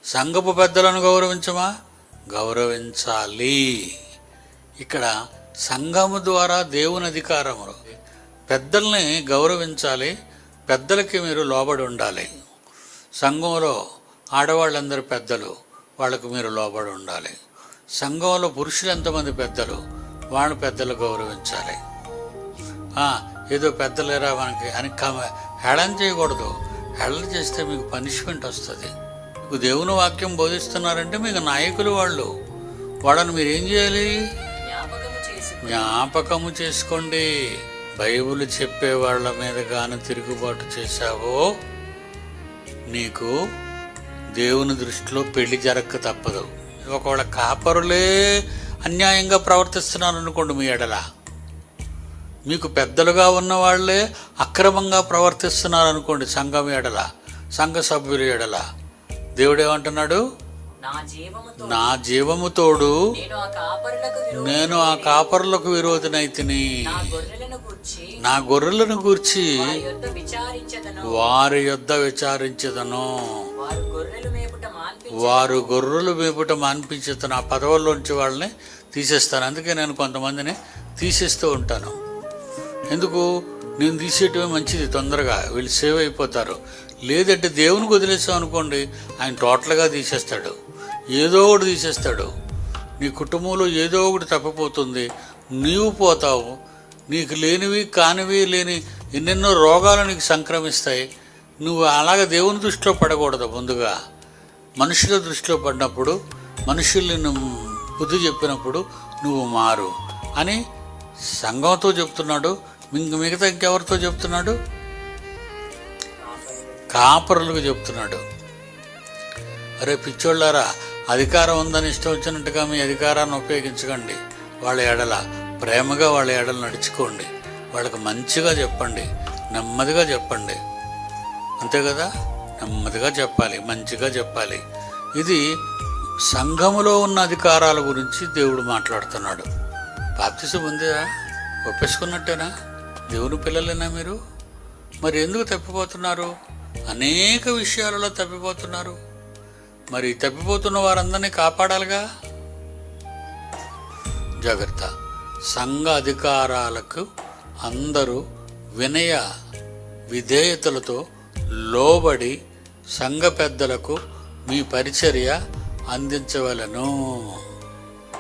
సంఘపు పెద్దలను గౌరవించమా? గౌరవించాలి. ఇక్కడ సంఘము ద్వారా దేవుని అధికారములు. పెద్దల్ని గౌరవించాలి, పెద్దలకి మీరు లోబడి ఉండాలి. సంఘంలో ఆడవాళ్ళందరూ పెద్దలు, వాళ్ళకు మీరు లోబడి ఉండాలి. సంఘంలో పురుషులు ఎంతమంది పెద్దలు, వాళ్ళ పెద్దలు గౌరవించాలి. ఏదో పెద్దలేరా మనకి అని హేళన చేయకూడదు. హేళన చేస్తే మీకు పనిష్మెంట్ వస్తుంది. మీకు దేవుని వాక్యం బోధిస్తున్నారంటే మీకు నాయకులు వాళ్ళని మీరు ఏం చేయాలి? జ్ఞాపకము చేసుకోండి. బైబిల్ చెప్పే వాళ్ళ మీద గాని తిరుగుబాటు చేశావో నీకు దేవుని దృష్టిలో పెళ్లి జరగక తప్పదు. ఒకవేళ కాపరులే అన్యాయంగా ప్రవర్తిస్తున్నారు అనుకోండి, మీ ఎడల మీకు పెద్దలుగా ఉన్న వాళ్ళే అక్రమంగా ప్రవర్తిస్తున్నారు అనుకోండి, సంఘం ఎడల, సంఘ సభ్యుల ఎడల, దేవుడు ఏమంటున్నాడు? నా జీవముతోడు నేను ఆ కాపరులకు విరోధనైతిని. నా గొర్రెలను గూర్చి వారి యొద్ద విచారించదను. వారు గొర్రెలు మేపుట మాన్పించుతాను. ఆ పదవుల్లోంచి వాళ్ళని తీసేస్తాను. అందుకే నేను కొంతమందిని తీసేస్తూ ఉంటాను. ఎందుకు? నేను తీసేయటమే మంచిది, తొందరగా వీళ్ళు సేవ్ అయిపోతారు. లేదంటే దేవునికి వదిలేసాం అనుకోండి, ఆయన టోటల్గా తీసేస్తాడు, ఏదో ఒకటి తీసేస్తాడు. నీ కుటుంబంలో ఏదో ఒకటి తప్పిపోతుంది, నీవు పోతావు. నీకు లేనివి కానివి లేని ఎన్నెన్నో రోగాలు నీకు సంక్రమిస్తాయి. నువ్వు అలాగే దేవుని దృష్టిలో పడకూడదు. ముందుగా మనుషుల దృష్టిలో పడినప్పుడు, మనుషుల్ని బుద్ధి చెప్పినప్పుడు నువ్వు మారు అని సంఘంతో చెప్తున్నాడు. మిగతా ఇంకెవరితో చెప్తున్నాడు? కాపరులకు చెప్తున్నాడు. అరే పిచ్చోళ్ళారా, అధికారం ఉందని ఇష్టం వచ్చినట్టుగా మీ అధికారాన్ని ఉపయోగించకండి. వాళ్ళ ఎడల ప్రేమగా వాళ్ళ ఎడల నడుచుకోండి. వాళ్ళకి మంచిగా చెప్పండి, నెమ్మదిగా చెప్పండి. అంతే కదా? నెమ్మదిగా చెప్పాలి, మంచిగా చెప్పాలి. ఇది సంఘములో ఉన్న అధికారాల గురించి దేవుడు మాట్లాడుతున్నాడు. బాప్తిసం ఉందా? ఒప్పేసుకున్నట్టేనా? దేవుని పిల్లలేనా మీరు? మరి ఎందుకు తప్పిపోతున్నారు? అనేక విషయాలలో తప్పిపోతున్నారు. మరి తప్పిపోతున్న వారందరినీ కాపాడాలిగా. జాగ్రత్త. సంఘ అధికారాలకు అందరూ వినయ విధేయతలతో లోబడి సంఘ పెద్దలకు మీ పరిచర్య అందించవలెను.